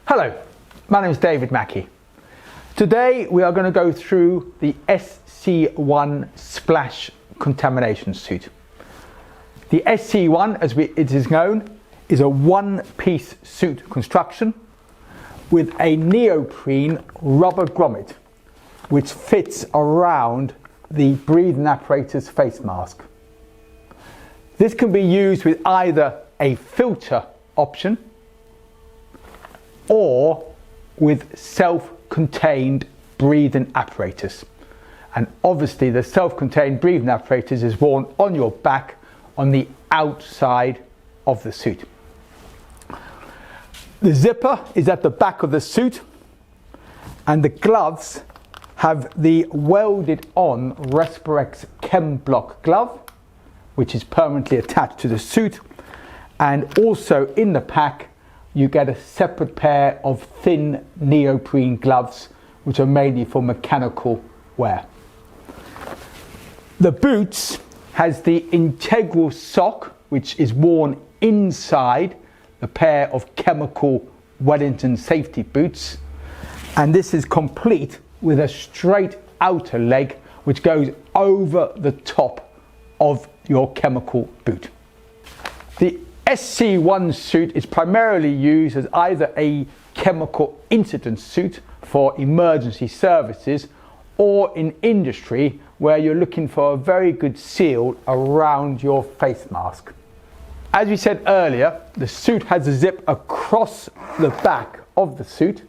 Hello, my name is David Mackie. Today we are going to go through the SC1 splash contamination suit. The SC1, as it is known, is a one-piece suit construction with a neoprene rubber grommet which fits around the breathing apparatus face mask. This can be used with either a filter option or with self-contained breathing apparatus. And obviously the self-contained breathing apparatus is worn on your back on the outside of the suit. The zipper is at the back of the suit, and the gloves have the welded on Respirex Chemblock glove, which is permanently attached to the suit. And also in the pack you get a separate pair of thin neoprene gloves which are mainly for mechanical wear. The boots has the integral sock which is worn inside the pair of chemical Wellington safety boots, and this is complete with a straight outer leg which goes over the top of your chemical boot. The SC1 suit is primarily used as either a chemical incident suit for emergency services or in industry where you're looking for a very good seal around your face mask. As we said earlier, the suit has a zip across the back of the suit.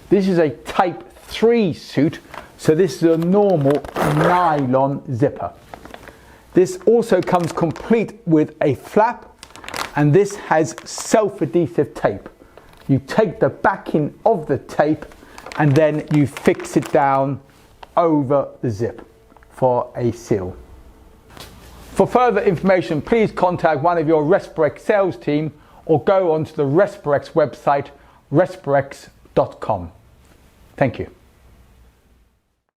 This is a type 3 suit, so this is a normal nylon zipper. This also comes complete with a flap, and this has self-adhesive tape. You take the backing of the tape and then you fix it down over the zip for a seal. For further information, please contact one of your Respirex sales team or go onto the Respirex website, respirex.com. Thank you.